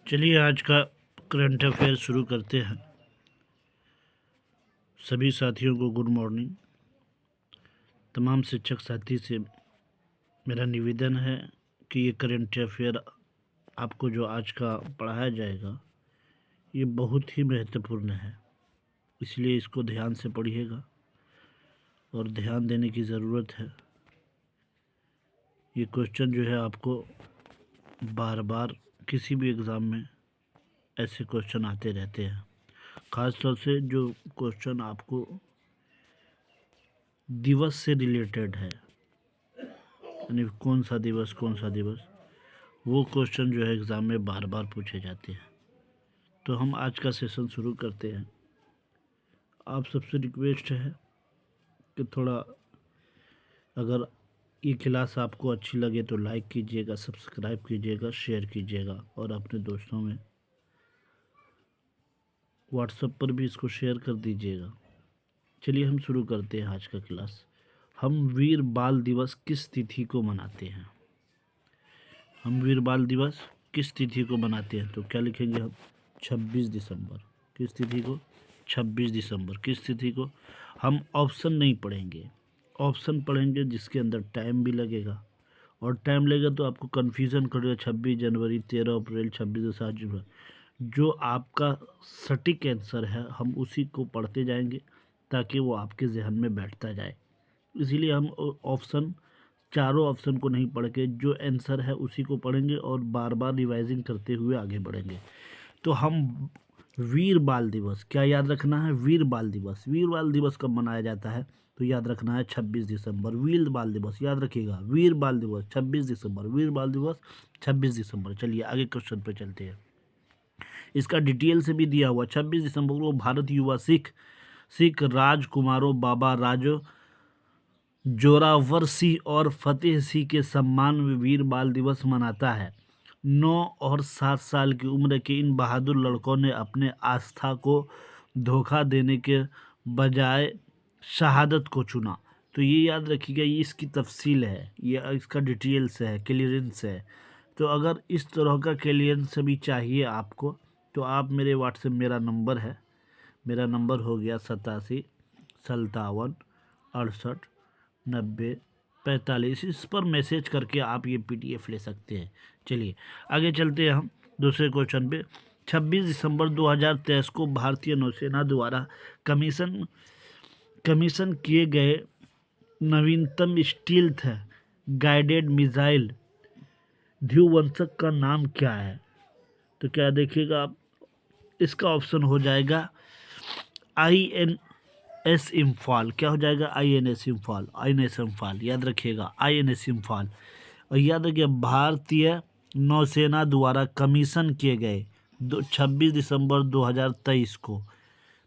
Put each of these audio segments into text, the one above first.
चलिए आज का करंट अफेयर शुरू करते हैं। सभी साथियों को गुड मॉर्निंग। तमाम शिक्षक साथी से मेरा निवेदन है कि ये करंट अफेयर आपको जो आज का पढ़ाया जाएगा ये बहुत ही महत्वपूर्ण है, इसलिए इसको ध्यान से पढ़िएगा और ध्यान देने की ज़रूरत है। ये क्वेश्चन जो है आपको बार बार किसी भी एग्ज़ाम में ऐसे क्वेश्चन आते रहते हैं, ख़ास तौर से जो क्वेश्चन आपको दिवस से रिलेटेड है, यानी कौन सा दिवस वो क्वेश्चन जो है एग्ज़ाम में बार बार पूछे जाते हैं। तो हम आज का सेशन शुरू करते हैं। आप सबसे रिक्वेस्ट है कि थोड़ा अगर ये क्लास आपको अच्छी लगे तो लाइक कीजिएगा, सब्सक्राइब कीजिएगा, शेयर कीजिएगा और अपने दोस्तों में व्हाट्सएप पर भी इसको शेयर कर दीजिएगा। चलिए हम शुरू करते हैं आज का क्लास। हम वीर बाल दिवस किस तिथि को मनाते हैं? हम वीर बाल दिवस किस तिथि को मनाते हैं? तो क्या लिखेंगे हम? 26 दिसंबर। किस तिथि को? 26 दिसंबर। किस तिथि को? हम ऑप्शन नहीं पढ़ेंगे, ऑप्शन पढ़ेंगे जिसके अंदर टाइम भी लगेगा, और टाइम लगेगा तो आपको कन्फ्यूज़न करेगा। 26 जनवरी, 13 अप्रैल, 26 7 जुलाई। जो आपका सटीक आंसर है हम उसी को पढ़ते जाएंगे ताकि वो आपके जहन में बैठता जाए। इसीलिए हम ऑप्शन, चारों ऑप्शन को नहीं पढ़ के जो आंसर है उसी को पढ़ेंगे और बार बार रिवाइजिंग करते हुए आगे बढ़ेंगे। तो हम वीर बाल दिवस, क्या याद रखना है? वीर बाल दिवस। वीर बाल दिवस कब मनाया जाता है? तो याद रखना है 26 दिसंबर। वीर बाल दिवस याद रखिएगा, वीर बाल दिवस 26 दिसंबर। वीर बाल दिवस 26 दिसंबर। चलिए आगे क्वेश्चन पे चलते हैं। इसका डिटेल से भी दिया हुआ। 26 दिसंबर को भारत युवा सिख राजकुमारों बाबा राजो जोरावर सिंह और फतेह सिंह के सम्मान में वीर बाल दिवस मनाता है। 9 और 7 साल की उम्र के इन बहादुर लड़कों ने अपने आस्था को धोखा देने के बजाय शहादत को चुना। तो ये याद रखिएगा, ये इसकी तफसील है, ये इसका डिटेल्स है, क्लियरेंस है। तो अगर इस तरह का क्लियरेंस भी चाहिए आपको तो आप मेरे व्हाट्सएप, मेरा नंबर हो गया 87 57 68 90 45। इस पर मैसेज करके आप ये PDF ले सकते हैं। चलिए आगे चलते हैं हम दूसरे क्वेश्चन पे। 26 दिसंबर 2023 को भारतीय नौसेना द्वारा कमीशन किए गए नवीनतम स्टील्थ गाइडेड मिसाइल ध्रुवंशक का नाम क्या है? तो क्या देखिएगा आप, इसका ऑप्शन हो जाएगा INS इम्फाल। क्या हो जाएगा? INS इम्फाल। याद रखिएगा INS इम्फाल। और याद रखिए भारतीय नौसेना द्वारा कमीशन किए गए 26 दिसंबर 2023 को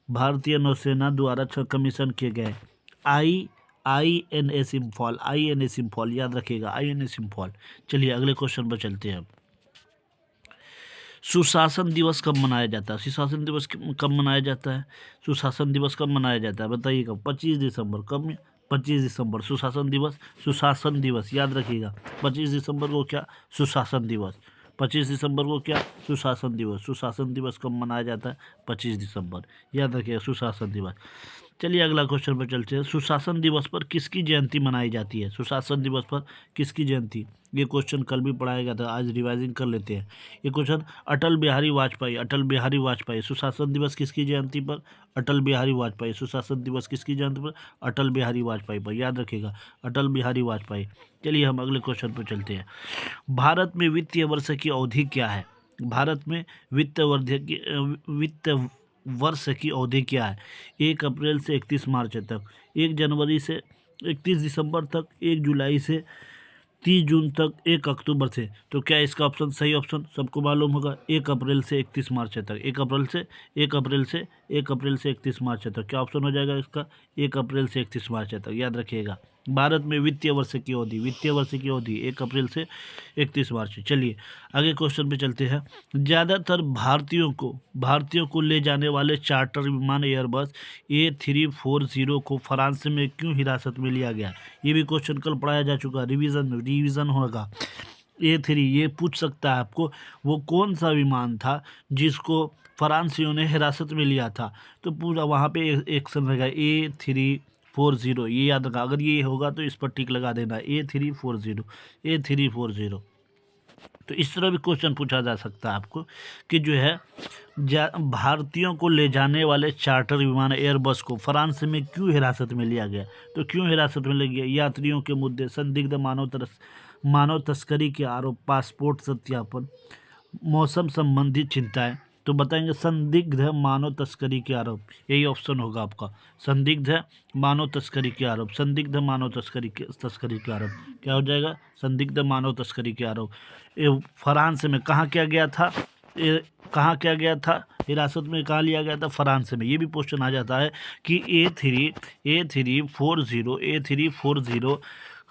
भारतीय नौसेना द्वारा कमीशन किए गए INS इम्फाल। याद रखिएगा INS इम्फाल। चलिए अगले क्वेश्चन पर चलते हैं। सुशासन दिवस कब मनाया जाता है? सुशासन दिवस कब मनाया जाता है? सुशासन दिवस कब मनाया जाता है बताइए कब? 25 दिसंबर। कब? 25 दिसंबर सुशासन दिवस याद रखिएगा। 25 दिसंबर को क्या? सुशासन दिवस। 25 दिसंबर को क्या? सुशासन दिवस कब मनाया जाता है? 25 दिसंबर। याद रखिएगा सुशासन दिवस। चलिए अगला क्वेश्चन पर चलते हैं। सुशासन दिवस पर किसकी जयंती मनाई जाती है? सुशासन दिवस पर किसकी जयंती? ये क्वेश्चन कल भी पढ़ाया गया था, आज रिवाइजिंग कर लेते हैं। ये क्वेश्चन अटल बिहारी वाजपेयी। सुशासन दिवस किसकी जयंती पर? अटल बिहारी वाजपेयी। सुशासन दिवस किसकी जयंती पर? अटल बिहारी वाजपेयी पर। याद रखिएगा अटल बिहारी वाजपेयी। चलिए हम अगले क्वेश्चन पर चलते हैं। भारत में वित्तीय वर्ष की अवधि क्या है? भारत में वित्त वर्ष की अवधि क्या है? 1 अप्रैल से 31 मार्च तक, 1 जनवरी से 31 दिसंबर तक, 1 जुलाई से 30 जून तक, 1 अक्टूबर से। तो क्या इसका ऑप्शन सही ऑप्शन सबको मालूम होगा? 1 अप्रैल से 31 मार्च तक। 1 अप्रैल से 31 मार्च तक। क्या ऑप्शन हो जाएगा इसका? 1 अप्रैल से 31 मार्च तक। याद रखिएगा भारत में वित्तीय वर्ष की अवधि 1 अप्रैल से 31 मार्च। चलिए आगे क्वेश्चन पे चलते हैं। ज़्यादातर भारतीयों को ले जाने वाले चार्टर विमान एयरबस A340 को फ्रांस में क्यों हिरासत में लिया गया? ये भी क्वेश्चन कल पढ़ाया जा चुका है, रिवीजन होगा। A3 ये पूछ सकता है आपको, वो कौन सा विमान था जिसको फ्रांसीसियों ने हिरासत में लिया था। तो पूरा वहाँ पे एक्शन रहेगा A340, ये याद रखा। अगर ये होगा तो इस पर टिक लगा देना, A340, A340। तो इस तरह भी क्वेश्चन पूछा जा सकता है आपको कि जो है भारतीयों को ले जाने वाले चार्टर विमान एयरबस को फ्रांस में क्यों हिरासत में लिया गया। तो क्यों हिरासत में लिया गया? यात्रियों के मुद्दे, संदिग्ध मानव तस्करी के आरोप, पासपोर्ट सत्यापन, मौसम संबंधी चिंताएं। तो बताएंगे संदिग्ध मानव तस्करी के आरोप, यही ऑप्शन होगा आपका, संदिग्ध मानव तस्करी के आरोप, संदिग्ध मानव तस्करी के आरोप। क्या हो जाएगा? संदिग्ध मानव तस्करी के आरोप। फ्रांस में कहाँ किया गया था? कहाँ किया गया था? हिरासत में कहाँ लिया गया था? फ्रांस में। ये भी क्वेश्चन आ जाता है कि A340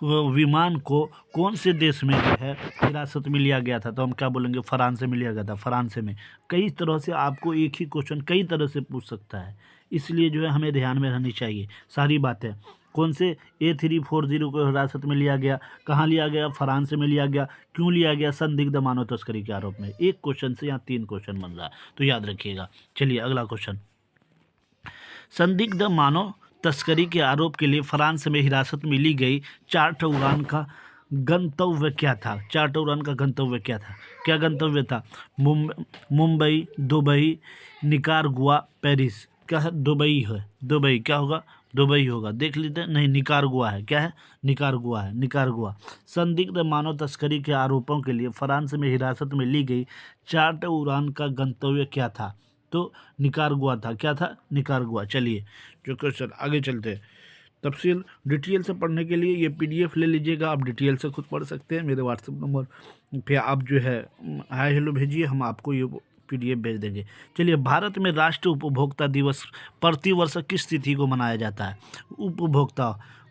विमान को कौन से देश में जो है हिरासत में लिया गया था। तो हम क्या बोलेंगे? फ्रांस में लिया गया था, फ्रांस में। कई तरह से आपको एक ही क्वेश्चन कई तरह से पूछ सकता है, इसलिए जो है हमें ध्यान में रहनी चाहिए सारी बातें। कौन से A340 को हिरासत में लिया गया, कहाँ लिया गया? फ्रांस में लिया गया। क्यों लिया गया? संदिग्ध मानव तस्करी के आरोप में। एक क्वेश्चन से यहाँ 3 क्वेश्चन बन रहा है, तो याद रखिएगा। चलिए अगला क्वेश्चन। संदिग्ध मानव तस्करी के आरोप के लिए फ्रांस में हिरासत में ली गई चार्टर उड़ान का गंतव्य क्या था? चार्टर उड़ान का गंतव्य क्या था? क्या गंतव्य था? Mumbai, Dubai, Nicaragua, Paris. क्या है? दुबई है। दुबई क्या होगा? दुबई होगा। देख लीजिए, नहीं निकारागुआ है। क्या है? निकारागुआ है, निकारागुआ। संदिग्ध मानव तस्करी के आरोपों के लिए फ्रांस में हिरासत में ली गई चार्टर उड़ान का गंतव्य क्या था? तो निकारागुआ था। क्या था? निकारागुआ। चलिए जो क्वेश्चन आगे चलते हैं। तफसील डिटेल से पढ़ने के लिए ये PDF ले लीजिएगा, आप डिटेल से खुद पढ़ सकते हैं। मेरे व्हाट्सएप नंबर पे आप जो है हाय हेलो भेजिए, हम आपको ये PDF भेज देंगे। चलिए, भारत में राष्ट्रीय उपभोक्ता दिवस प्रतिवर्ष किस तिथि को मनाया जाता है?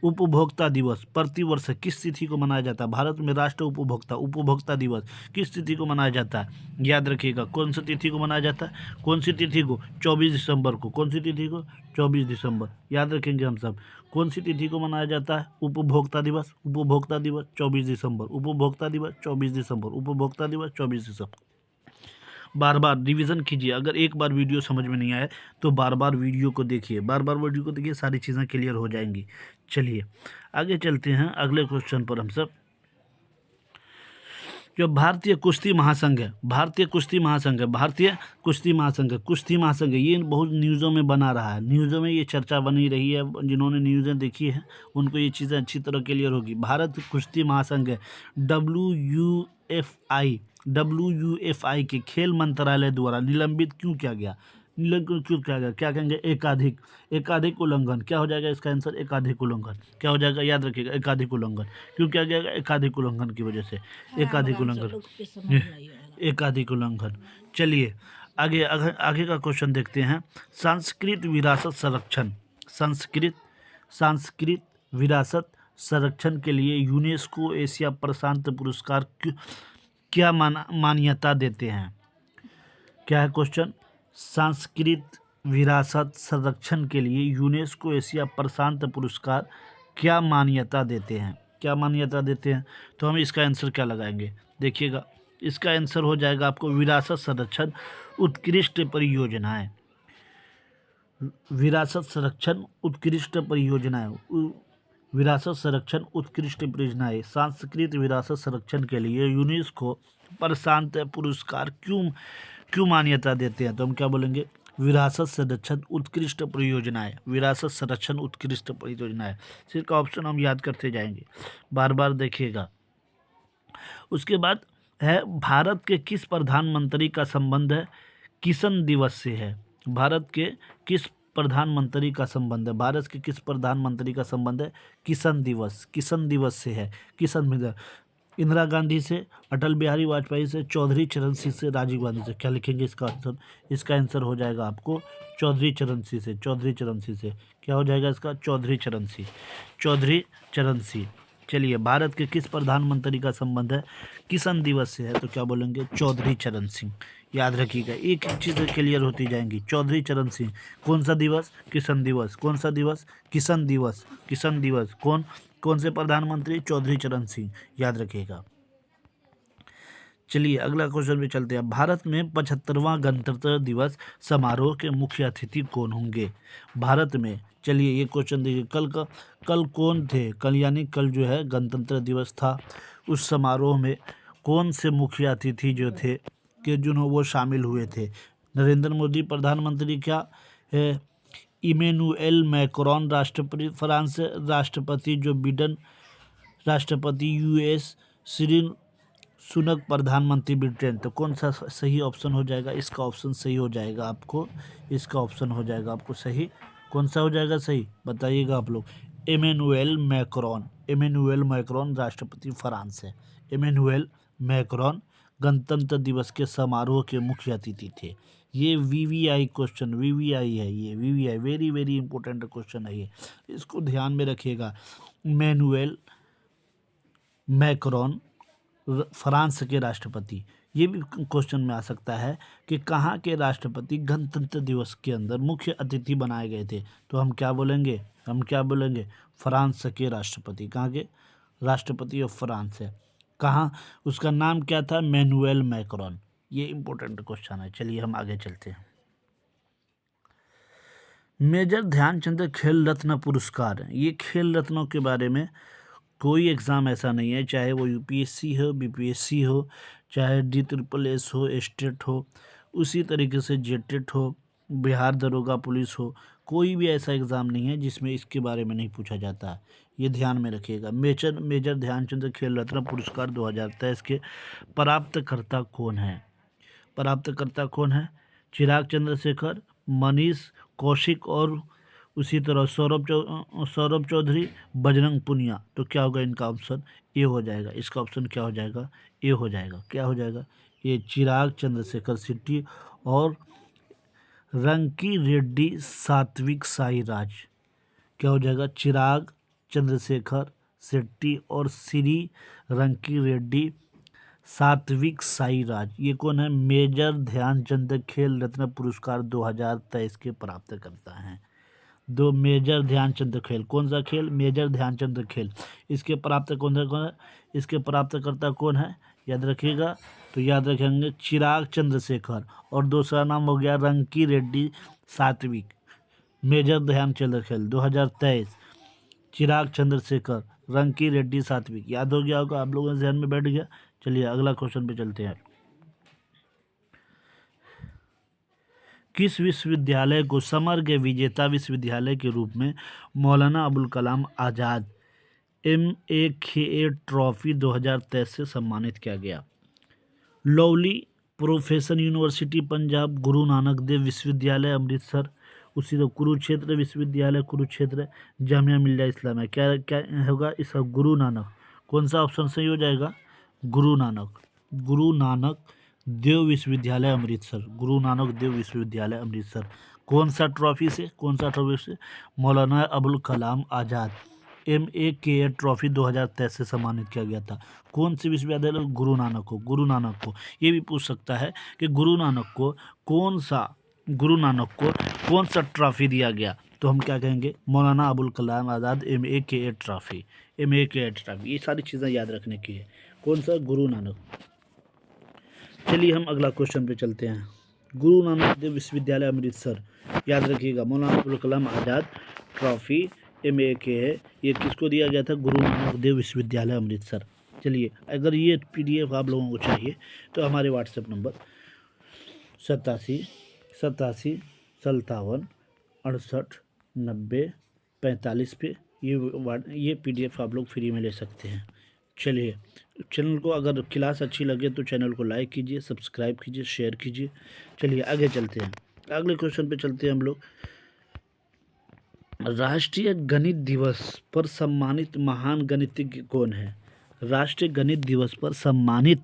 उपभोक्ता दिवस प्रतिवर्ष किस तिथि को मनाया जाता है? भारत में राष्ट्रीय उपभोक्ता दिवस किस तिथि को मनाया जाता है? याद रखिएगा, कौन सी तिथि को मनाया जाता है? कौन सी तिथि को? 24 दिसंबर को। कौन सी तिथि को? 24 दिसंबर। याद रखेंगे हम सब। कौन सी तिथि को मनाया जाता है? उपभोक्ता दिवस। उपभोक्ता दिवस 24 दिसंबर। उपभोक्ता दिवस 24 दिसंबर। उपभोक्ता दिवस 24 दिसंबर। बार बार रिवीजन कीजिए। अगर एक बार वीडियो समझ में नहीं आए तो बार बार वीडियो को देखिए, बार बार वीडियो को देखिए, सारी चीज़ें क्लियर हो जाएंगी। चलिए आगे चलते हैं अगले क्वेश्चन पर हम सब। जो भारतीय कुश्ती महासंघ है, कुश्ती महासंघ है, ये बहुत न्यूज़ों में बना रहा है, न्यूज़ों में ये चर्चा बनी रही है। जिन्होंने न्यूज़ें देखी है उनको ये चीज़ें अच्छी तरह क्लियर होगी। भारत कुश्ती महासंघ है, WUFI के खेल मंत्रालय द्वारा निलंबित क्यों किया गया? क्या कहेंगे? एकाधिक उल्लंघन। क्या हो जाएगा इसका आंसर? एकाधिक उल्लंघन। क्या हो जाएगा? याद रखिएगा, एकाधिक उल्लंघन। क्यों किया गया? एकाधिक उल्लंघन की वजह से। एकाधिक उल्लंघन। चलिए आगे का क्वेश्चन देखते हैं। सांस्कृतिक विरासत संरक्षण के लिए यूनेस्को एशिया प्रशांत पुरस्कार क्या मान्यता देते हैं? क्या है क्वेश्चन? सांस्कृतिक विरासत संरक्षण के लिए यूनेस्को एशिया प्रशांत पुरस्कार क्या मान्यता देते हैं? क्या मान्यता देते हैं? तो हम इसका आंसर क्या लगाएंगे? देखिएगा, इसका आंसर हो जाएगा आपको विरासत संरक्षण उत्कृष्ट परियोजनाएं। विरासत संरक्षण उत्कृष्ट परियोजनाएं। सांस्कृतिक विरासत संरक्षण के लिए यूनेस्को प्रशांत पुरस्कार क्यों मान्यता देते हैं? तो हम क्या बोलेंगे? विरासत संरक्षण उत्कृष्ट परियोजनाएं। सिर्फ का ऑप्शन हम याद करते जाएंगे, बार बार देखिएगा। उसके बाद है भारत के किस प्रधानमंत्री का संबंध है किसान दिवस से है? भारत के किस प्रधानमंत्री का संबंध है? भारत के किस प्रधानमंत्री का संबंध है किसान दिवस से है? इंदिरा गांधी से, अटल बिहारी वाजपेयी से, चौधरी चरण सिंह से, राजीव गांधी से। क्या लिखेंगे इसका आंसर? इसका आंसर हो जाएगा आपको चौधरी चरण सिंह से। क्या हो जाएगा इसका? चौधरी चरण सिंह। चलिए, भारत के किस प्रधानमंत्री का संबंध है किसान दिवस से है? तो क्या बोलेंगे? चौधरी चरण सिंह। याद रखिएगा, एक एक चीज़ें क्लियर होती जाएंगी। चौधरी चरण सिंह। कौन सा दिवस? किसान दिवस। कौन सा दिवस? किसान दिवस। कौन से प्रधानमंत्री? चौधरी चरण सिंह। याद रखिएगा। चलिए अगला क्वेश्चन पे चलते हैं। भारत में 75वां गणतंत्र दिवस समारोह के मुख्य अतिथि कौन होंगे? भारत में, चलिए ये क्वेश्चन देखिए, कल कौन थे? कल यानी कल जो है गणतंत्र दिवस था। उस समारोह में कौन से मुख्य अतिथि जो थे कि जिन्होंने वो शामिल हुए थे? नरेंद्र मोदी प्रधानमंत्री, क्या है इमैनुएल मैक्रोन राष्ट्रपति फ्रांस से, राष्ट्रपति जो बिडेन राष्ट्रपति यूएस, श्री सुनक प्रधानमंत्री ब्रिटेन। तो कौन सा सही ऑप्शन हो जाएगा? इसका ऑप्शन सही हो जाएगा आपको, इसका ऑप्शन हो जाएगा आपको सही। कौन सा हो जाएगा सही बताइएगा आप लोग। इमैनुएल मैक्रोन, इमैनुएल मैक्रोन राष्ट्रपति फ्रांस है। इमैनुएल मैक्रोन गणतंत्र दिवस के समारोह के मुख्य अतिथि थे। ये वीवीआई क्वेश्चन, वीवीआई है ये, VVI very very important question है ये, इसको ध्यान में रखिएगा। इमैनुएल मैक्रोन फ्रांस के राष्ट्रपति। ये भी क्वेश्चन में आ सकता है कि कहाँ के राष्ट्रपति गणतंत्र दिवस के अंदर मुख्य अतिथि बनाए गए थे? तो हम क्या बोलेंगे? हम क्या बोलेंगे? फ्रांस के राष्ट्रपति। कहाँ के राष्ट्रपति ऑफ फ्रांस है। कहाँ? उसका नाम क्या था? Manuel Macron. ये इंपॉर्टेंट क्वेश्चन है। चलिए हम आगे चलते हैं। मेजर ध्यानचंद खेल रत्न पुरस्कार, ये खेल रत्नों के बारे में कोई एग्ज़ाम ऐसा नहीं है, चाहे वो यूपीएससी हो, बीपीएससी हो, चाहे DSSS हो, स्टेट हो, उसी तरीके से जेटेट हो, बिहार दरोगा पुलिस हो, कोई भी ऐसा एग्ज़ाम नहीं है जिसमें इसके बारे में नहीं पूछा जाता है। ये ध्यान में रखिएगा। मेजर ध्यानचंद खेल रत्न पुरस्कार 2023 के प्राप्तकर्ता कौन है? प्राप्तकर्ता कौन है? चिराग चंद्रशेखर, मनीष कौशिक और उसी तरह सौरभ चौधरी, बजरंग पुनिया। तो क्या होगा इनका ऑप्शन? ए हो जाएगा। इसका ऑप्शन क्या हो जाएगा? ए हो जाएगा। क्या हो जाएगा? ये चिराग चंद्रशेखर सिट्टी और रंकी रेड्डी सात्विक साईराज। क्या हो जाएगा? चिराग चंद्रशेखर शेट्टी और श्री रंकी रेड्डी सात्विक साईराज। ये कौन है? मेजर ध्यानचंद खेल रत्न पुरस्कार 2023 के प्राप्तकर्ता हैं। दो मेजर ध्यानचंद खेल, कौन सा खेल? मेजर ध्यानचंद खेल। इसके प्राप्त कौन है? इसके प्राप्तकर्ता कौन है? याद रखिएगा। तो याद रखेंगे चिराग चंद्रशेखर और दूसरा नाम हो गया रंकी रेड्डी सात्विक। मेजर ध्यानचंद खेल 2023, चिराग चंद्रशेखर, रंकी रेड्डी सात्विक। याद हो गया होगा आप लोगों के ध्यान में बैठ गया। चलिए अगला क्वेश्चन पे चलते हैं। किस विश्वविद्यालय को समग्र विजेता विश्वविद्यालय के रूप में मौलाना अबुल कलाम आज़ाद MAKA ट्रॉफी 2023 से सम्मानित किया गया? Lovely professional university Punjab, Guru Nanak Dev विश्वविद्यालय अमृतसर, उसी तरह कुरुक्षेत्र विश्वविद्यालय कुरुक्षेत्र, जामिया मिल्लिया इस्लामिया। क्या क्या होगा इसका? गुरु नानक। कौन सा ऑप्शन सही हो जाएगा? गुरु नानक, गुरु नानक देव विश्वविद्यालय अमृतसर, गुरु नानक देव विश्वविद्यालय अमृतसर। कौन सा ट्रॉफी से? कौन सा ट्रॉफी से? मौलाना अबुल कलाम आज़ाद MAKA ट्रॉफी 2023 से सम्मानित किया गया था। कौन से विश्वविद्यालय? गुरु नानक को, गुरु नानक को। ये भी पूछ सकता है कि गुरु नानक को कौन सा ट्रॉफी दिया गया? तो हम क्या कहेंगे? Maulana Abul Kalam Azad MAKA trophy, MAKA trophy. ये सारी चीज़ें याद रखने की है। कौन सा? गुरु नानक। चलिए हम अगला क्वेश्चन पे चलते हैं। गुरु नानक देव विश्वविद्यालय अमृतसर, याद रखिएगा मौलाना अबुल कलाम आज़ाद ट्रॉफी MAKA है। ये किसको दिया गया था? गुरु नानक देव विश्वविद्यालय अमृतसर। चलिए अगर ये PDF आप लोगों को चाहिए तो हमारे व्हाट्सएप नंबर 87 57 58 90 45 पे ये PDF आप लोग फ्री में ले सकते हैं। चलिए चैनल को, अगर क्लास अच्छी लगे तो चैनल को लाइक कीजिए, सब्सक्राइब कीजिए, शेयर कीजिए। चलिए आगे चलते हैं। अगले क्वेश्चन पे चलते हैं हम लोग। राष्ट्रीय गणित दिवस पर सम्मानित महान गणितज्ञ कौन है? राष्ट्रीय गणित दिवस पर सम्मानित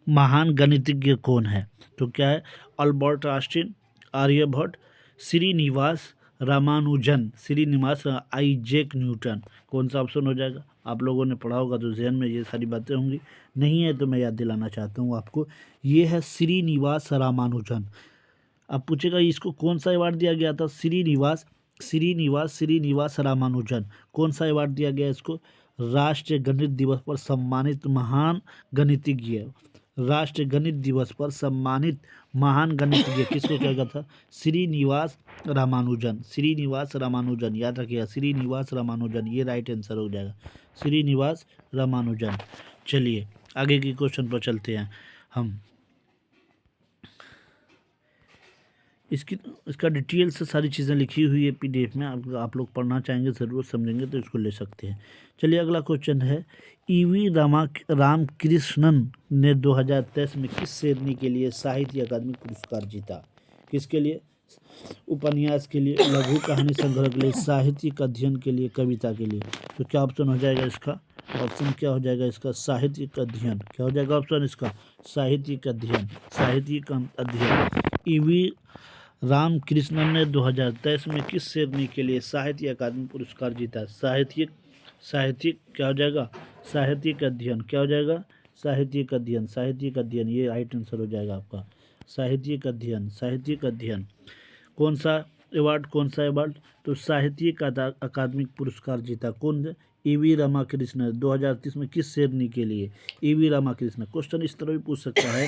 महान गणितज्ञ कौन है? तो क्या है? Albert Einstein, Aryabhata, Srinivasa Ramanujan, Srinivasa Isaac Newton. कौन सा ऑप्शन हो जाएगा? आप लोगों ने पढ़ा होगा तो जहन में ये सारी बातें होंगी, नहीं है तो मैं याद दिलाना चाहता हूँ आपको। ये है श्रीनिवास रामानुजन। अब पूछेगा इसको कौन सा अवार्ड दिया गया था? श्रीनिवास रामानुजन। कौन सा अवार्ड दिया गया इसको? राष्ट्रीय गणित दिवस पर सम्मानित महान गणितज्ञ, राष्ट्रीय गणित दिवस पर सम्मानित महान गणितज्ञ किसको कहा गया था? श्रीनिवास रामानुजन। श्रीनिवास रामानुजन, याद रखिएगा, श्रीनिवास रामानुजन, ये राइट आंसर हो जाएगा, श्रीनिवास रामानुजन। चलिए आगे के क्वेश्चन पर चलते हैं हम। इसका डिटेल से सारी चीज़ें लिखी हुई है पीडीएफ में, आप लोग पढ़ना चाहेंगे, ज़रूर समझेंगे तो इसको ले सकते हैं। चलिए अगला क्वेश्चन है, ईवी रामकृष्णन ने 2023 में किस श्रेणी के लिए साहित्य अकादमी पुरस्कार जीता? किसके लिए? उपन्यास के लिए, लघु कहानी संग्रह के लिए, साहित्यिक अध्ययन के लिए, कविता के लिए। तो क्या ऑप्शन हो जाएगा इसका? ऑप्शन क्या हो जाएगा इसका? साहित्यिक अध्ययन। क्या हो जाएगा ऑप्शन इसका? साहित्यिक अध्ययन, साहित्यिक अध्ययन। ईवी रामकृष्णन ने 2023 में किस श्रेणी के लिए साहित्य अकादमी पुरस्कार जीता? साहित्यिक क्या हो जाएगा? साहित्यिक अध्ययन। क्या हो जाएगा? साहित्यिक अध्ययन, साहित्यिक अध्ययन, ये राइट आंसर हो जाएगा आपका, साहित्यिक अध्ययन, साहित्यिक अध्ययन। कौन सा अवार्ड? तो साहित्यिक अकादमिक पुरस्कार जीता कौन? ईवी रामकृष्णन। 2023 में किस श्रेणी के लिए? ईवी रामकृष्णन। क्वेश्चन इस तरह भी पूछ सकता है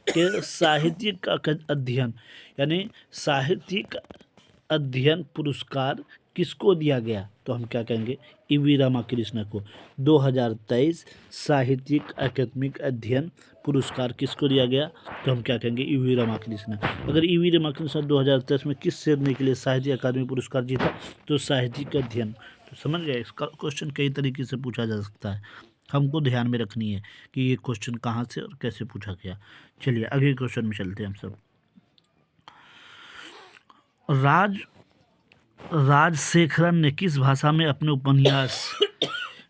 कि साहित्यिक अध्ययन यानी साहित्यिक अध्ययन पुरस्कार किसको दिया गया? तो हम क्या कहेंगे? ईवी रामकृष्णन को। 2023 साहित्यिक अकादमिक अध्ययन पुरस्कार किसको दिया गया? तो हम क्या कहेंगे? ईवी रामकृष्णन। अगर ईवी रामकृष्णन 2023 में किस श्रेणी के लिए साहित्य अकादमी पुरस्कार जीता? तो साहित्यिक अध्ययन। तो समझ गए, इसका क्वेश्चन कई तरीके से पूछा जा सकता है, हमको ध्यान में रखनी है कि ये क्वेश्चन कहाँ से और कैसे पूछा गया। चलिए अगले क्वेश्चन में चलते हैं हम सब। राजशेखरन ने किस भाषा में अपने उपन्यास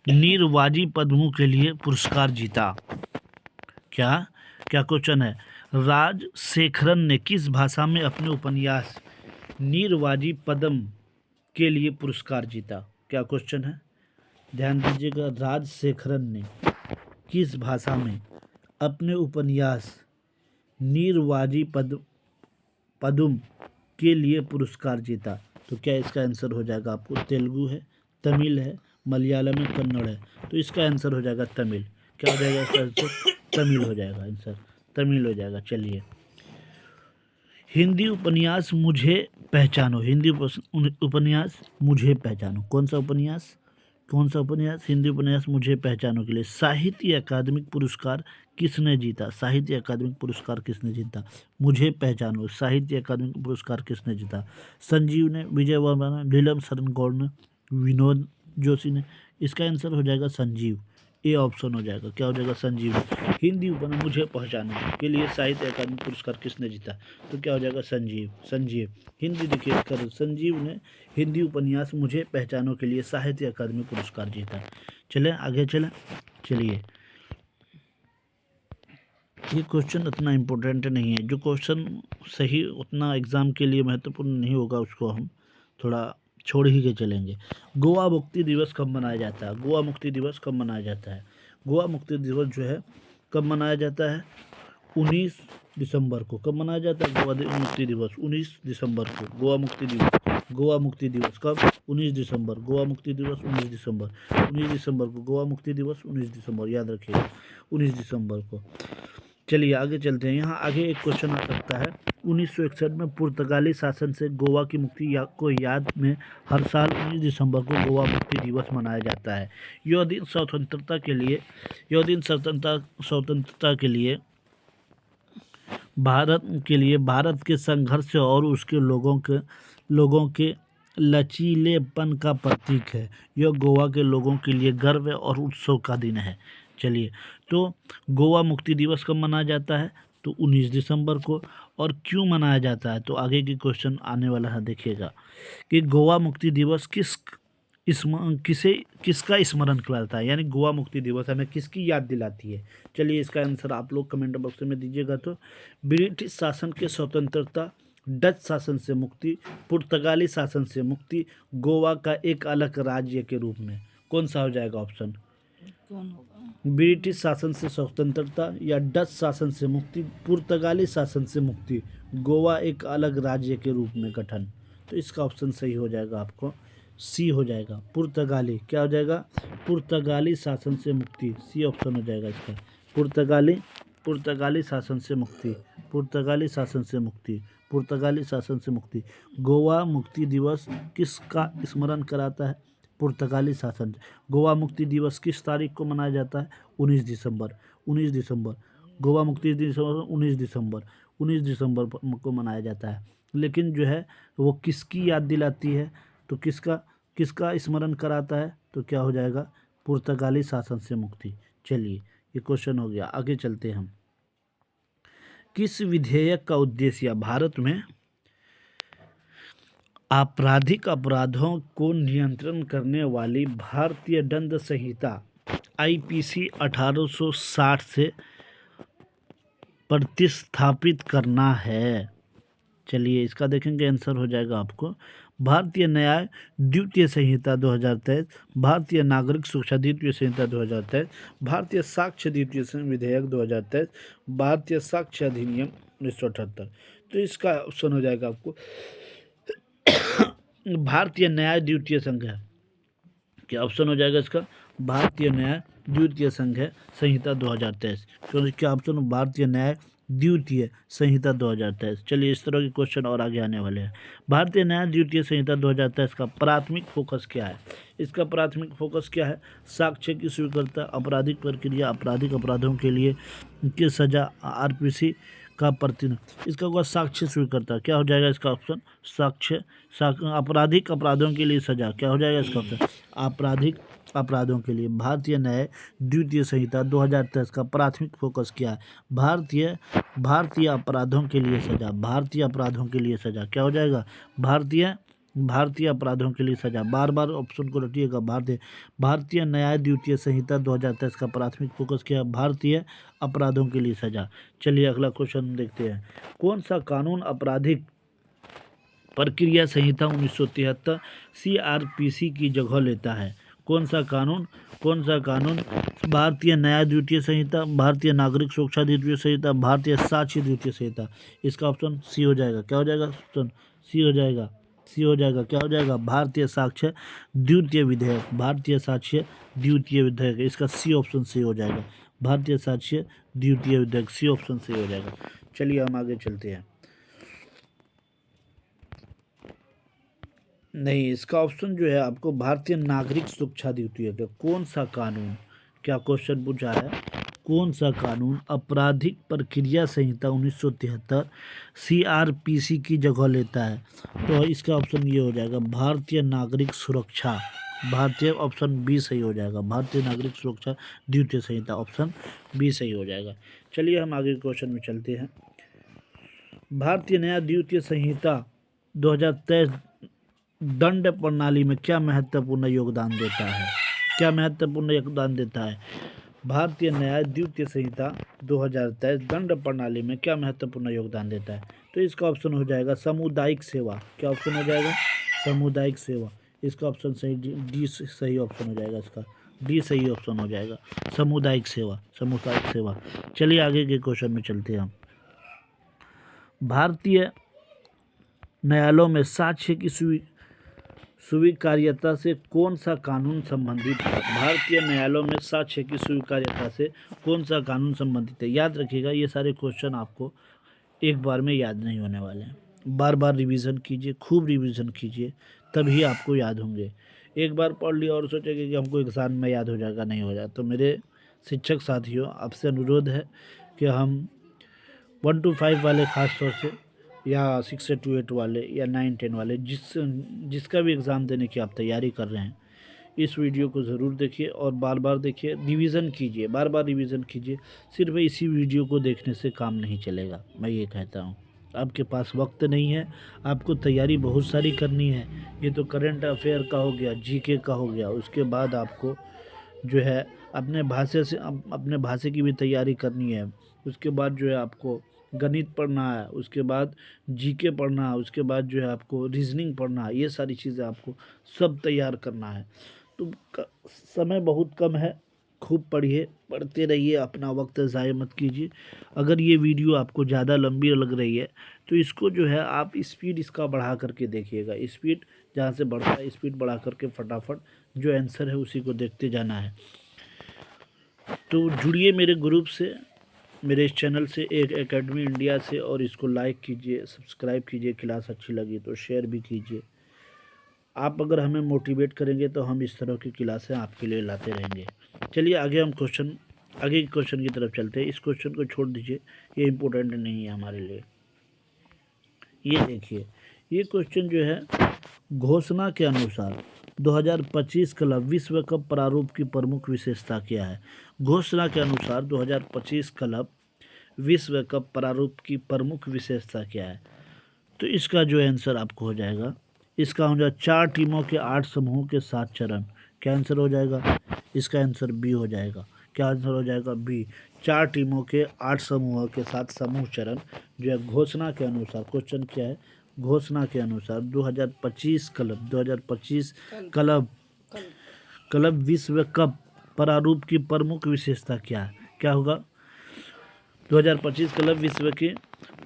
नीरवाजी पद्मों के लिए पुरस्कार जीता? क्या क्वेश्चन है? राजशेखरन ने किस भाषा में अपने उपन्यास नीरवाजी पद्म के लिए पुरस्कार जीता? क्या क्वेश्चन है? ध्यान दीजिएगा, राजशेखरन ने किस भाषा में अपने उपन्यास नीरवाजी पद्म के लिए पुरस्कार जीता? तो क्या इसका आंसर हो जाएगा आपको? तेलुगु है, तमिल है, मलयालम है, कन्नड़ है। तो इसका आंसर हो जाएगा तमिल। क्या हो जाएगा इसका आंसर? तमिल हो जाएगा आंसर, तमिल हो जाएगा। चलिए, हिंदी उपन्यास मुझे पहचानो। हिंदी उपन्यास मुझे पहचानो, कौन सा उपन्यास? हिंदी उपन्यास मुझे पहचानो के लिए साहित्य अकादमिक पुरस्कार किसने जीता? साहित्य अकादमिक पुरस्कार किसने जीता? मुझे पहचानो साहित्य अकादमिक पुरस्कार किसने जीता? संजीव ने, विजय वर्मा ने, नीलम शरण गौड़ ने, विनोद जोशी ने। इसका आंसर हो जाएगा संजीव, ए ऑप्शन हो जाएगा। क्या हो जाएगा? संजीव। हिंदी उपन्यास मुझे पहचानो के लिए साहित्य अकादमी पुरस्कार किसने जीता? तो क्या हो जाएगा? संजीव। हिंदी देखिए कर, संजीव ने हिंदी उपन्यास मुझे पहचानो के लिए साहित्य अकादमी पुरस्कार जीता। चले आगे चलिए, ये क्वेश्चन उतना इम्पोर्टेंट नहीं है, जो क्वेश्चन सही उतना एग्जाम के लिए महत्वपूर्ण नहीं होगा उसको हम थोड़ा छोड़ ही के चलेंगे। गोवा मुक्ति दिवस कब मनाया जाता है? गोवा मुक्ति दिवस कब मनाया जाता है? गोवा मुक्ति दिवस जो है कब मनाया जाता है? 19 दिसंबर को। कब मनाया जाता है गोवा मुक्ति दिवस? 19 दिसंबर को गोवा मुक्ति दिवस। गोवा मुक्ति दिवस कब? 19 दिसंबर। गोवा मुक्ति दिवस 19 दिसंबर। 19 दिसंबर को गोवा मुक्ति दिवस, 19 दिसंबर, याद रखिएगा 19 दिसंबर को। चलिए आगे चलते हैं। यहाँ आगे एक क्वेश्चन आ सकता है, 1961 में पुर्तगाली शासन से गोवा की मुक्ति को याद में हर साल 19 दिसंबर को गोवा मुक्ति दिवस मनाया जाता है। यह दिन स्वतंत्रता के लिए भारत के संघर्ष और उसके लोगों के लचीलेपन का प्रतीक है। यह गोवा के लोगों के लिए गर्व और उत्सव का दिन है। चलिए, तो गोवा मुक्ति दिवस कब मनाया जाता है? तो 19 दिसंबर को। और क्यों मनाया जाता है? तो आगे की क्वेश्चन आने वाला है, देखिएगा कि गोवा मुक्ति दिवस किसका स्मरण कराता है, यानी गोवा मुक्ति दिवस हमें किसकी याद दिलाती है? चलिए इसका आंसर आप लोग कमेंट बॉक्स में दीजिएगा। तो ब्रिटिश शासन के स्वतंत्रता, डच शासन से मुक्ति, पुर्तगाली शासन से मुक्ति, गोवा का एक अलग राज्य के रूप में। कौन सा हो जाएगा ऑप्शन? कौन होगा? ब्रिटिश शासन से स्वतंत्रता या डच शासन से मुक्ति, पुर्तगाली शासन से मुक्ति, गोवा एक अलग राज्य के रूप में गठन। तो इसका ऑप्शन सही हो जाएगा आपको, सी हो जाएगा, पुर्तगाली। क्या हो जाएगा? पुर्तगाली शासन से मुक्ति, सी ऑप्शन हो जाएगा इसका, पुर्तगाली पुर्तगाली शासन से मुक्ति, पुर्तगाली शासन से मुक्ति, पुर्तगाली शासन से मुक्ति। गोवा मुक्ति दिवस किसका स्मरण कराता है? पुर्तगाली शासन। गोवा मुक्ति दिवस किस तारीख को मनाया जाता है? 19 दिसंबर, 19 दिसंबर। गोवा मुक्ति दिवस 19 दिसंबर, 19 दिसंबर को मनाया जाता है। लेकिन जो है वो किसकी याद दिलाती है? तो किसका किसका स्मरण कराता है? तो क्या हो जाएगा? पुर्तगाली शासन से मुक्ति। चलिए ये क्वेश्चन हो गया, आगे चलते हैं हम। किस विधेयक का उद्देश्य भारत में आपराधिक अपराधों को नियंत्रण करने वाली भारतीय दंड संहिता आईपीसी 1860 से प्रतिस्थापित करना है? चलिए इसका देखेंगे, आंसर हो जाएगा आपको भारतीय न्याय द्वितीय संहिता 2023, भारतीय नागरिक सुरक्षा द्वितीय संहिता 2023, भारतीय साक्ष्य द्वितीय विधेयक 2023, भारतीय साक्ष्य अधिनियम 1978। तो इसका ऑप्शन हो जाएगा आपको भारतीय न्याय द्वितीय संहिता। क्या ऑप्शन हो जाएगा इसका? भारतीय न्याय द्वितीय संहिता 2023। तो क्या ऑप्शन? भारतीय न्याय द्वितीय संहिता 2023। चलिए इस तरह के क्वेश्चन और आगे आने वाले हैं। भारतीय न्याय द्वितीय संहिता 2023 का प्राथमिक फोकस क्या है? इसका प्राथमिक फोकस क्या है? साक्ष्य की स्वीकार्यता, आपराधिक प्रक्रिया, आपराधिक अपराधों के लिए की सजा, आरपीसी का प्रतिनिधित्व। इसका होगा साक्ष्य स्वीकार्यता। क्या हो जाएगा इसका ऑप्शन? साक्ष्य आपराधिक अपराधों के लिए सजा। क्या हो जाएगा इसका ऑप्शन? आपराधिक अपराधों के लिए। भारतीय न्याय द्वितीय संहिता 2023 का प्राथमिक फोकस क्या है? भारतीय अपराधों के लिए सजा, भारतीय अपराधों के लिए सजा। क्या हो जाएगा? भारतीय अपराधों के लिए सजा। बार बार ऑप्शन को रटिएगा। भारतीय न्याय द्वितीय संहिता 2023 का प्राथमिक फोकस क्या है? भारतीय अपराधों के लिए सजा। चलिए अगला क्वेश्चन देखते हैं। कौन सा कानून आपराधिक प्रक्रिया संहिता 1973 सीआरपीसी की जगह लेता है? कौन सा कानून? भारतीय न्याय द्वितीय संहिता, भारतीय नागरिक सुरक्षा द्वितीय संहिता, भारतीय साक्ष्य द्वितीय संहिता। इसका ऑप्शन सी हो जाएगा। क्या हो जाएगा? ऑप्शन सी हो जाएगा। क्या हो जाएगा? भारतीय साक्ष्य द्वितीय विधेयक, भारतीय साक्ष्य द्वितीय विधेयक। इसका सी ऑप्शन सी हो जाएगा। भारतीय साक्ष्य द्वितीय विधेयक, सी ऑप्शन सी हो जाएगा। चलिए हम आगे चलते हैं। नहीं, इसका ऑप्शन जो है आपको भारतीय नागरिक सुरक्षा द्वितीय का। कौन सा कानून? क्या क्वेश्चन पूछा है? कौन सा कानून आपराधिक प्रक्रिया संहिता 1973 सीआरपीसी की जगह लेता है? तो इसका ऑप्शन ये हो जाएगा भारतीय नागरिक सुरक्षा। भारतीय ऑप्शन बी सही हो जाएगा। भारतीय नागरिक सुरक्षा द्वितीय संहिता, ऑप्शन बी सही हो जाएगा। चलिए हम आगे क्वेश्चन में चलते हैं। भारतीय न्याय द्वितीय संहिता 2023 दंड प्रणाली में क्या महत्वपूर्ण योगदान देता है? क्या महत्वपूर्ण योगदान देता है? भारतीय न्याय द्वितीय संहिता 2023 दंड प्रणाली में क्या महत्वपूर्ण योगदान देता है? तो इसका ऑप्शन हो जाएगा सामुदायिक सेवा। क्या ऑप्शन हो जाएगा? सामुदायिक सेवा। इसका ऑप्शन सही डी सही ऑप्शन हो जाएगा। इसका डी सही ऑप्शन हो जाएगा, सामुदायिक सेवा, सामुदायिक सेवा। चलिए आगे के क्वेश्चन में चलते हैं हम। भारतीय न्यायालयों में साक्ष्य की स्वीकार्यता से कौन सा कानून संबंधित है? भारतीय न्यायालयों में साक्ष्य की स्वीकार्यता से कौन सा कानून संबंधित है? याद रखिएगा, ये सारे क्वेश्चन आपको एक बार में याद नहीं होने वाले हैं। बार बार रिवीजन कीजिए, खूब रिवीजन कीजिए, तभी आपको याद होंगे। एक बार पढ़ लिया और सोचेंगे कि हमको एग्ज़ाम में याद हो जाएगा, नहीं हो जाए। तो मेरे शिक्षक साथियों, आपसे अनुरोध है कि हम 1 to 5 वाले ख़ास तौर से, या 6 से 8 वाले, या 9 10 वाले, जिसका भी एग्ज़ाम देने की आप तैयारी कर रहे हैं, इस वीडियो को ज़रूर देखिए और बार बार देखिए, रिवीज़न कीजिए, बार बार रिवीज़न कीजिए। सिर्फ इसी वीडियो को देखने से काम नहीं चलेगा, मैं ये कहता हूँ। आपके पास वक्त नहीं है, आपको तैयारी बहुत सारी करनी है। ये तो करंट अफेयर का हो गया, जीके का हो गया, उसके बाद आपको जो है अपने भाषा की भी तैयारी करनी है। उसके बाद जो है आपको गणित पढ़ना है, उसके बाद जीके पढ़ना है, उसके बाद जो है आपको रीजनिंग पढ़ना है। ये सारी चीज़ें आपको सब तैयार करना है। तो समय बहुत कम है, खूब पढ़िए, पढ़ते रहिए, अपना वक्त ज़ाय मत कीजिए। अगर ये वीडियो आपको ज़्यादा लंबी लग रही है तो इसको जो है आप स्पीड इसका बढ़ा करके देखिएगा। स्पीड जहाँ से बढ़ता है, स्पीड बढ़ा करके फटाफट जो आंसर है उसी को देखते जाना है। तो जुड़िए मेरे ग्रुप से, मेरे इस चैनल से एक एकेडमी इंडिया से, और इसको लाइक कीजिए, सब्सक्राइब कीजिए। क्लास अच्छी लगी तो शेयर भी कीजिए। आप अगर हमें मोटिवेट करेंगे तो हम इस तरह की क्लासें आपके लिए लाते रहेंगे। चलिए आगे के क्वेश्चन की तरफ चलते हैं। इस क्वेश्चन को छोड़ दीजिए, ये इम्पोर्टेंट नहीं है हमारे लिए। ये देखिए, ये क्वेश्चन जो है, घोषणा के अनुसार 2025 क्लब विश्व कप प्रारूप की प्रमुख विशेषता क्या है? घोषणा के अनुसार 2025 क्लब विश्व कप प्रारूप की प्रमुख विशेषता क्या है? तो इसका जो आंसर आपको हो जाएगा, इसका हो जाएगा 4 टीमों के 8 समूहों के 7 चरण। क्या आंसर हो जाएगा? इसका आंसर बी हो जाएगा। क्या आंसर हो जाएगा? बी। 4 टीमों के 8 समूहों के साथ समूह चरण जो है घोषणा के अनुसार। क्वेश्चन क्या है? घोषणा के अनुसार 2025 क्लब विश्व कप प्रारूप की प्रमुख विशेषता क्या है? क्या होगा? 2025 क्लब विश्व के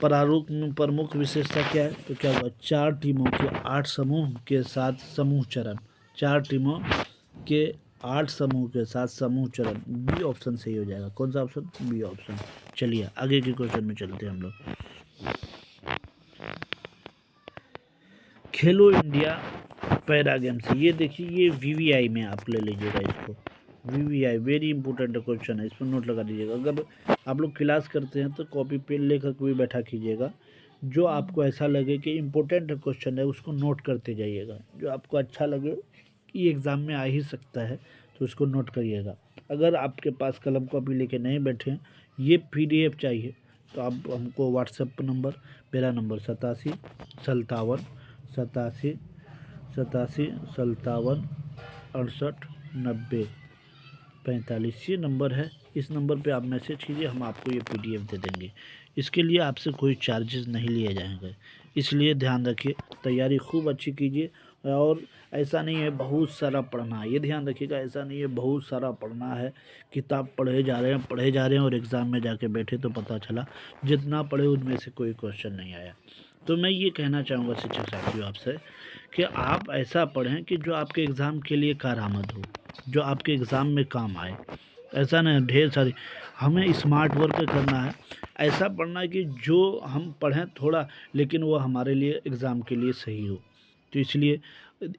प्रारूप में प्रमुख विशेषता क्या है? तो क्या होगा? 4 टीमों के 8 समूह के साथ समूह चरण। 4 टीमों के 8 समूह के साथ समूह चरण। बी ऑप्शन सही हो जाएगा। कौन सा ऑप्शन? B option. चलिए आगे के क्वेश्चन में चलते हैं हम लोग। खेलो इंडिया पैरा गेम्स, ये देखिए, ये वीवीआई में आप ले लीजिएगा इसको। वीवीआई वेरी इंपॉर्टेंट क्वेश्चन है, इस पर नोट लगा दीजिएगा। अगर आप लोग क्लास करते हैं तो कॉपी पेन लेकर भी बैठा कीजिएगा। जो आपको ऐसा लगे कि इम्पोर्टेंट क्वेश्चन है उसको नोट करते जाइएगा। जो आपको अच्छा लगे कि एग्ज़ाम में आ ही सकता है तो उसको नोट करिएगा। अगर आपके पास कलम कॉपी लेके नहीं बैठे हैं, ये पीडीएफ चाहिए तो आप हमको व्हाट्सएप नंबर, मेरा नंबर 87 57 57 68 90 45, ये नंबर है। इस नंबर पे आप मैसेज कीजिए, हम आपको ये पीडीएफ दे देंगे। इसके लिए आपसे कोई चार्जेस नहीं लिए जाएंगे, इसलिए ध्यान रखिए। तैयारी खूब अच्छी कीजिए। और ऐसा नहीं है बहुत सारा पढ़ना है, ये ध्यान रखिएगा। ऐसा नहीं है बहुत सारा पढ़ना है, किताब पढ़े जा रहे हैं और एग्ज़ाम में जाके बैठे तो पता चला जितना पढ़े उनमें से कोई क्वेश्चन नहीं आया। तो मैं ये कहना चाहूँगा शिक्षक साथियों आपसे कि आप ऐसा पढ़ें कि जो आपके एग्ज़ाम के लिए कारआमद हो, जो आपके एग्ज़ाम में काम आए। ऐसा नहीं ढेर सारी, हमें स्मार्ट वर्क करना है। ऐसा पढ़ना है कि जो हम पढ़ें थोड़ा, लेकिन वो हमारे लिए एग्ज़ाम के लिए सही हो। तो इसलिए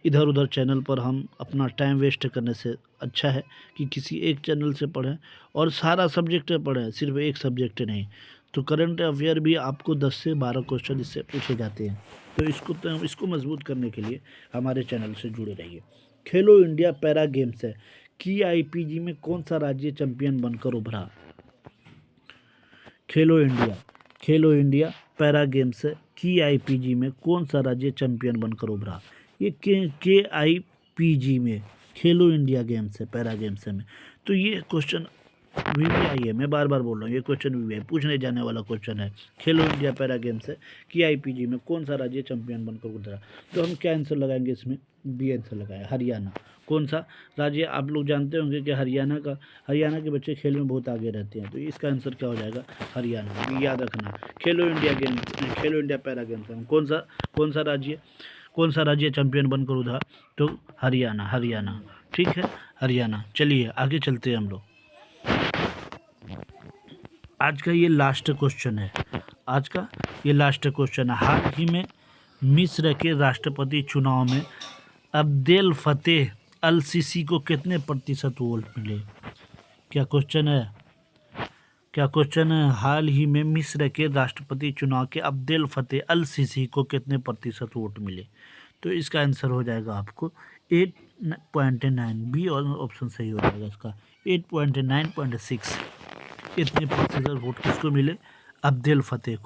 इधर उधर चैनल पर हम अपना टाइम वेस्ट करने से अच्छा है कि किसी एक चैनल से पढ़ें और सारा सब्जेक्ट पढ़ें, सिर्फ एक सब्जेक्ट नहीं। तो करंट अफेयर भी आपको 10 से 12 क्वेश्चन इससे पूछे जाते हैं। तो इसको मजबूत करने के लिए हमारे चैनल से जुड़े रहिए। खेलो इंडिया पैरा गेम्स है कि आईपीजी में कौन सा राज्य चैंपियन बनकर उभरा? खेलो इंडिया पैरा गेम्स है कि आईपीजी में कौन सा राज्य चैंपियन बनकर उभरा? ये के आई पी जी में खेलो इंडिया गेम्स है, पैरा गेम्स है में। तो ये क्वेश्चन वीवीआई है, मैं बार बार बोल रहा हूँ, ये क्वेश्चन वीवीआई पूछने जाने वाला क्वेश्चन है। खेलो इंडिया पैरा गेम्स है कि आईपीजी में कौन सा राज्य चैंपियन बनकर उभरा? तो हम क्या आंसर लगाएंगे इसमें? बी आंसर लगाए, हरियाणा। कौन सा राज्य? आप लोग जानते होंगे कि हरियाणा के बच्चे खेल में बहुत आगे रहते हैं। तो इसका आंसर क्या हो जाएगा? हरियाणा। ये याद रखना। खेलो इंडिया पैरा गेम्स में कौन सा राज्य चैंपियन बनकर उभरा? तो हरियाणा। ठीक है, हरियाणा। चलिए आगे चलते हैं हम लोग। आज का ये लास्ट क्वेश्चन है। हाल ही में मिस्र के राष्ट्रपति चुनाव में अब्देल फतेह अल सीसी को कितने प्रतिशत वोट मिले? क्या क्वेश्चन है? हाल ही में मिस्र के राष्ट्रपति चुनाव के अब्देल फतेह अल सीसी को कितने प्रतिशत वोट मिले? तो इसका आंसर हो जाएगा आपको 8.9। बी ऑप्शन सही हो जाएगा इसका। 8.9.6 इतने प्रतिशत वोट किसको मिले? अब्देल फतेह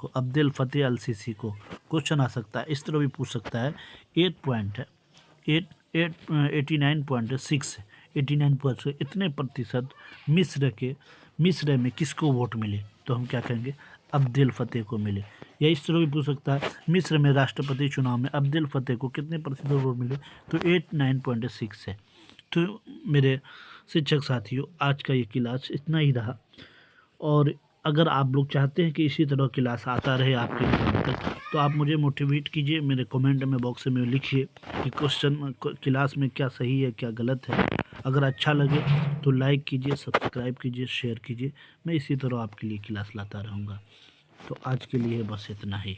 अल सीसी को। क्वेश्चन आ सकता है, इस तरह भी पूछ सकता है। 89.6 इतने प्रतिशत मिस्र में किसको वोट मिले? तो हम क्या कहेंगे? अब्देल फतेह को मिले। या इस तरह भी पूछ सकता है, मिस्र में राष्ट्रपति चुनाव में अब्देल फतेह को कितने प्रतिशत वोट मिले? तो 89.6 है। तो मेरे शिक्षक साथियों, आज का ये क्लास इतना ही रहा। और अगर आप लोग चाहते हैं कि इसी तरह क्लास आता रहे आपके एग्जाम तक, तो आप मुझे मोटिवेट कीजिए। मेरे कमेंट में बॉक्स में लिखिए कि क्वेश्चन क्लास में क्या सही है क्या गलत है। अगर अच्छा लगे तो लाइक कीजिए, सब्सक्राइब कीजिए, शेयर कीजिए। मैं इसी तरह आपके लिए क्लास लाता रहूँगा। तो आज के लिए बस इतना ही।